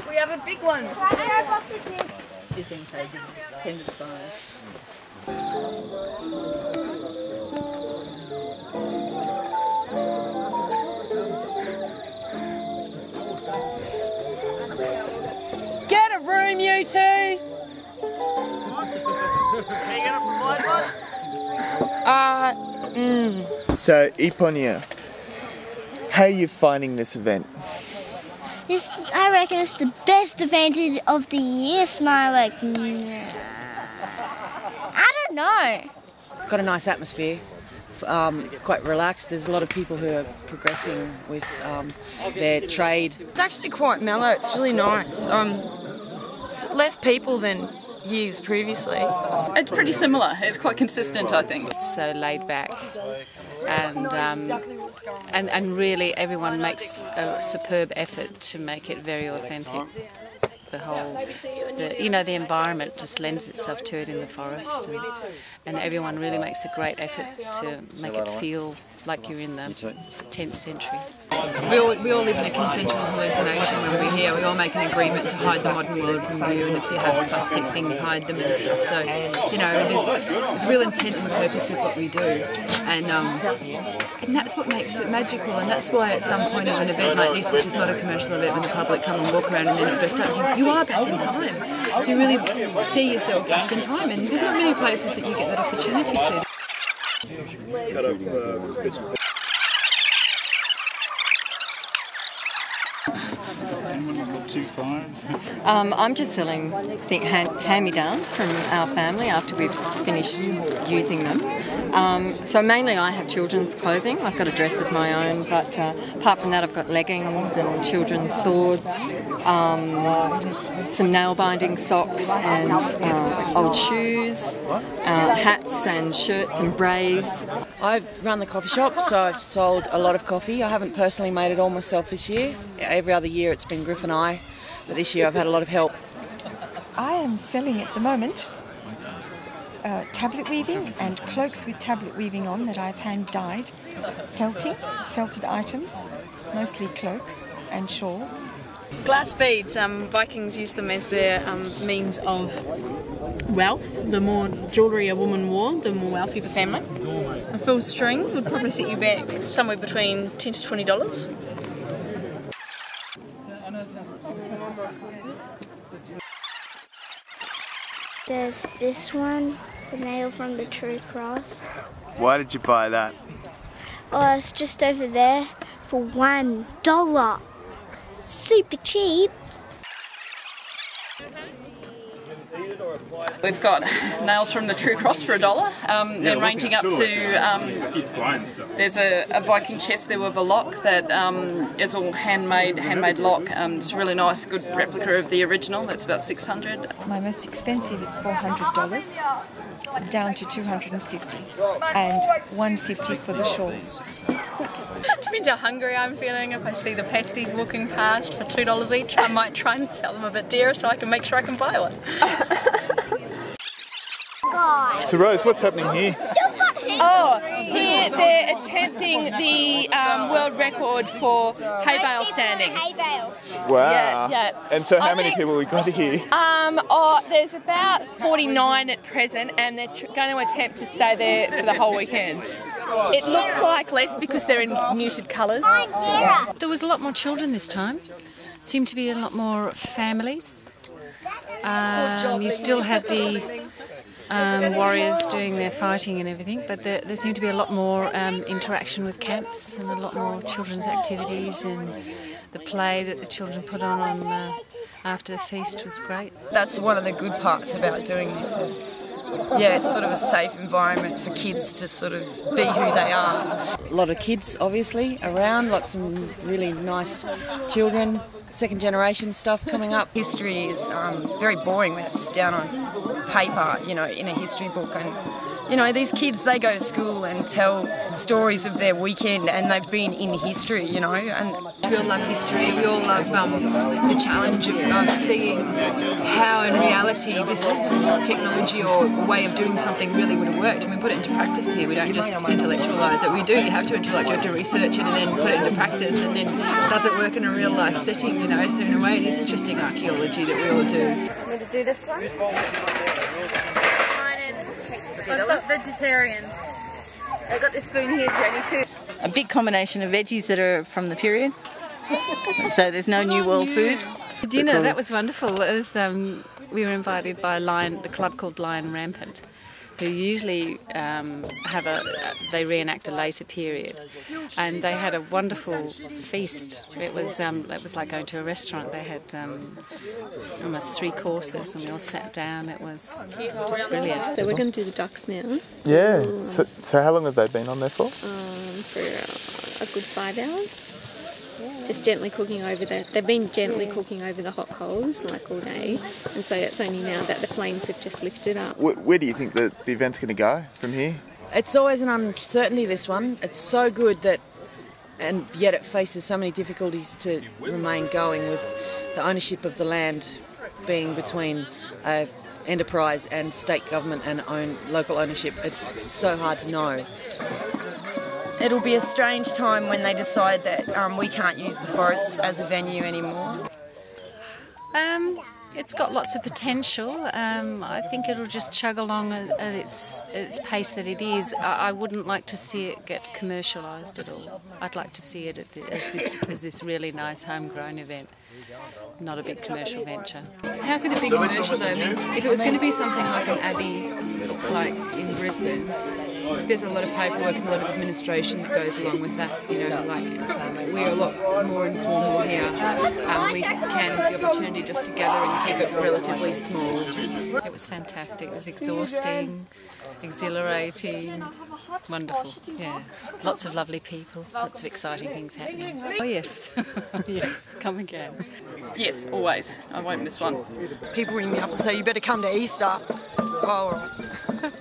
We have a big one. She's being taken 10 to 5. Get a room, you two. Are you going to provide one? So, Iponia, how are you finding this event? I reckon it's the best event of the year, Smiley. I don't know. It's got a nice atmosphere, quite relaxed. There's a lot of people who are progressing with their trade. It's actually quite mellow. It's really nice. It's less people than years previously. It's pretty similar. It's quite consistent, I think. It's so laid back, and really everyone makes a superb effort to make it very authentic. The whole, the environment just lends itself to it in the forest, and everyone really makes a great effort to make it feel like you're in the 10th century. We all live in a consensual hallucination when we're here. We all make an agreement to hide the modern world from view, and if you have plastic things, hide them and stuff. So, there's real intent and purpose with what we do, and that's what makes it magical. And that's why at some point of an event like this, which is not a commercial event, when the public come and walk around and then it goes start, you are back in time. You really see yourself back in time, and there's not many places that you get that opportunity to. Cut up bits of I'm just selling hand-me-downs from our family after we've finished using them. So mainly I have children's clothing. I've got a dress of my own, but apart from that I've got leggings and children's swords, some nail-binding socks and old shoes, hats and shirts and brays. I run the coffee shop, so I've sold a lot of coffee. I haven't personally made it all myself this year. Every other year it's been Griff and I, but this year I've had a lot of help. I am selling at the moment tablet weaving and cloaks with tablet weaving on that I've hand dyed, felted items, mostly cloaks and shawls. Glass beads. Vikings used them as their means of wealth. The more jewellery a woman wore, the more wealthy the family. A full string would probably set you back somewhere between $10 to $20. There's this one, the nail from the True Cross. Why did you buy that? Oh, it's just over there for $1. Super cheap. We've got nails from the True Cross for $1, then ranging up to, there's a Viking chest there with a lock that is all handmade lock. It's a really nice, good replica of the original. That's about $600. My most expensive is $400, down to $250, and $150 for the shawls. Depends how hungry I'm feeling. If I see the pasties walking past for $2 each, I might try and sell them a bit dearer so I can make sure I can buy one. So Rose, what's happening here? Oh, here they're attempting the world record for hay bale standing. Wow. Yeah. And so how many people we got here? There's about 49 at present, and they're going to attempt to stay there for the whole weekend. It looks like less because they're in muted colours. There was a lot more children this time. Seemed to be a lot more families. You still had the warriors doing their fighting and everything, but there seemed to be a lot more interaction with camps and a lot more children's activities, and the play that the children put on after the feast was great. That's one of the good parts about doing this is, it's sort of a safe environment for kids to sort of be who they are. A lot of kids obviously around, lots of really nice children, second generation stuff coming up. History is very boring when it's down on paper, you know, in a history book. And, you know, these kids, they go to school and tell stories of their weekend and they've been in history, you know. And we all love history. We all love the challenge of seeing how in reality this technology or way of doing something really would have worked. And we put it into practice here. We don't just intellectualise it. We do. You have to intellectualise, you have to research it and then put it into practice, and then does it work in a real life setting, you know. So in a way it is interesting archaeology that we all do. I'm going to do this one. I've got vegetarian. I've got this spoon here, Jenny, too. A big combination of veggies that are from the period. So there's no New World food. Dinner, that was wonderful. It was, we were invited by the club called Lion Rampant, who usually they reenact a later period, and they had a wonderful feast. It was like going to a restaurant. They had almost 3 courses, and we all sat down. It was just brilliant. So we're going to do the ducks now. Yeah. So how long have they been on there for? For a good 5 hours. Just gently cooking over they've been gently cooking over the hot coals like all day, and so it's only now that the flames have just lifted up. Where do you think the event's going to go from here? it's always an uncertainty, this one. It's so good that, and yet it faces so many difficulties to remain going, with the ownership of the land being between enterprise and state government and local ownership. It's so hard to know. It'll be a strange time when they decide that we can't use the forest as a venue anymore. It's got lots of potential. I think it'll just chug along at its pace that it is. I wouldn't like to see it get commercialised at all. I'd like to see it as this really nice homegrown event, not a big commercial venture. How could it be commercial though? I mean, if it was going to be something like an abbey, like in Brisbane, there's a lot of paperwork and a lot of administration that goes along with that. You know, like we're a lot more informal here. We can have the opportunity just to gather and keep it relatively small. It was fantastic. It was exhausting, exhilarating, wonderful. Yeah, lots of lovely people, lots of exciting things happening. Oh yes, yes, come again. Yes, always. I won't miss one. People ring me up and say, "You better come to Easter." Oh, all right.